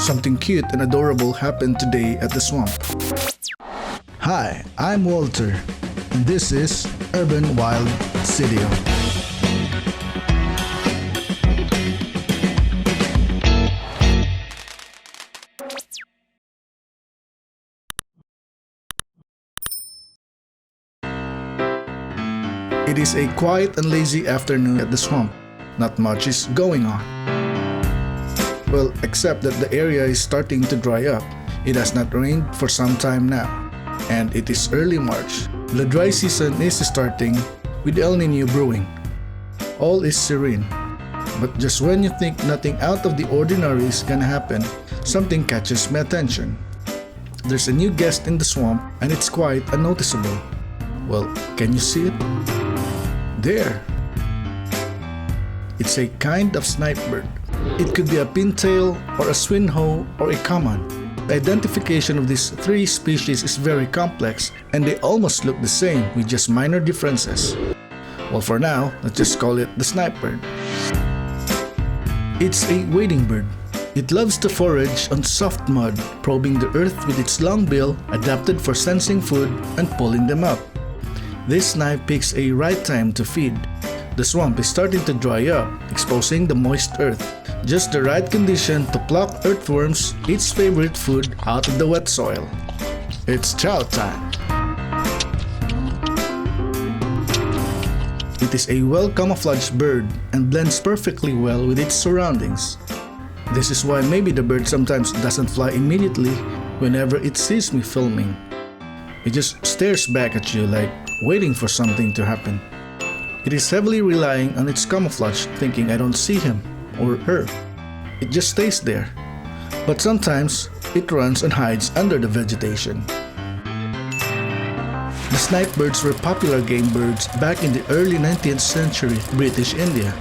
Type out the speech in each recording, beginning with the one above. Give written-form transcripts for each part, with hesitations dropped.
Something cute and adorable happened today at the swamp. Hi, I'm Walter, and this is Urban Wilde CDO. It is a quiet and lazy afternoon at the swamp. Not much is going on. Well, except that the area is starting to dry up. It has not rained for some time now, and it is early March. The dry season is starting with El Niño brewing. All is serene, but just when you think nothing out of the ordinary is gonna happen, something catches my attention. There's a new guest in the swamp, and it's quite unnoticeable. Well, can you see it? There. It's a kind of snipe bird. It could be a pintail or a swinhoe or a common. The identification of these three species is very complex, and they almost look the same with just minor differences. Well, for now, let's just call it the snipe bird. It's a wading bird. It loves to forage on soft mud, probing the earth with its long bill, adapted for sensing food and pulling them up. This snipe picks a right time to feed. The swamp is starting to dry up, exposing the moist earth. Just the right condition to pluck earthworms, its favorite food, out of the wet soil. It's chow time. It is a well-camouflaged bird and blends perfectly well with its surroundings. This is why maybe the bird sometimes doesn't fly immediately whenever it sees me filming. It just stares back at you like waiting for something to happen. It is heavily relying on its camouflage, thinking I don't see him or her. It just stays there. But sometimes it runs and hides under the vegetation. The snipe birds were popular game birds back in the early 19th century British India.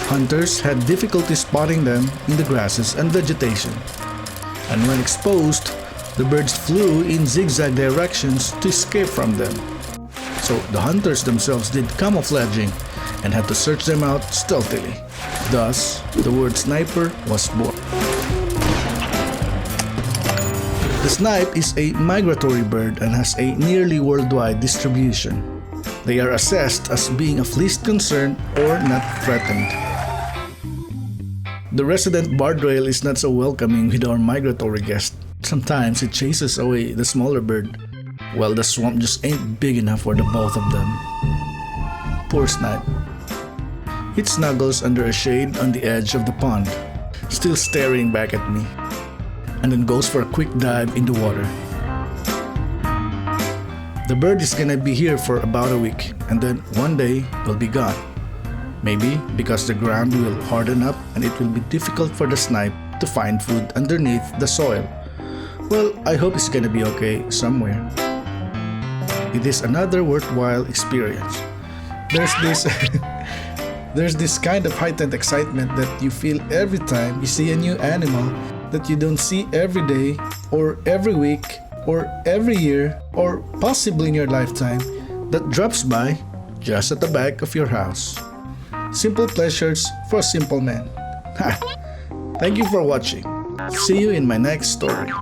Hunters had difficulty spotting them in the grasses and vegetation. And when exposed, the birds flew in zigzag directions to escape from them. So the hunters themselves did camouflaging and had to search them out stealthily. Thus, the word sniper was born. The snipe is a migratory bird and has a nearly worldwide distribution. They are assessed as being of least concern or not threatened. The resident barred rail is not so welcoming with our migratory guest. Sometimes it chases away the smaller bird. Well, the swamp just ain't big enough for the both of them. Poor snipe. It snuggles under a shade on the edge of the pond, still staring back at me, and then goes for a quick dive in the water. The bird is gonna be here for about a week, and then one day will be gone. Maybe because the ground will harden up and it will be difficult for the snipe to find food underneath the soil. Well, I hope it's gonna be okay somewhere. It is another worthwhile experience. There's this kind of heightened excitement that you feel every time you see a new animal that you don't see every day or every week or every year or possibly in your lifetime that drops by just at the back of your house. Simple pleasures for simple men. Thank you for watching. See you in my next story.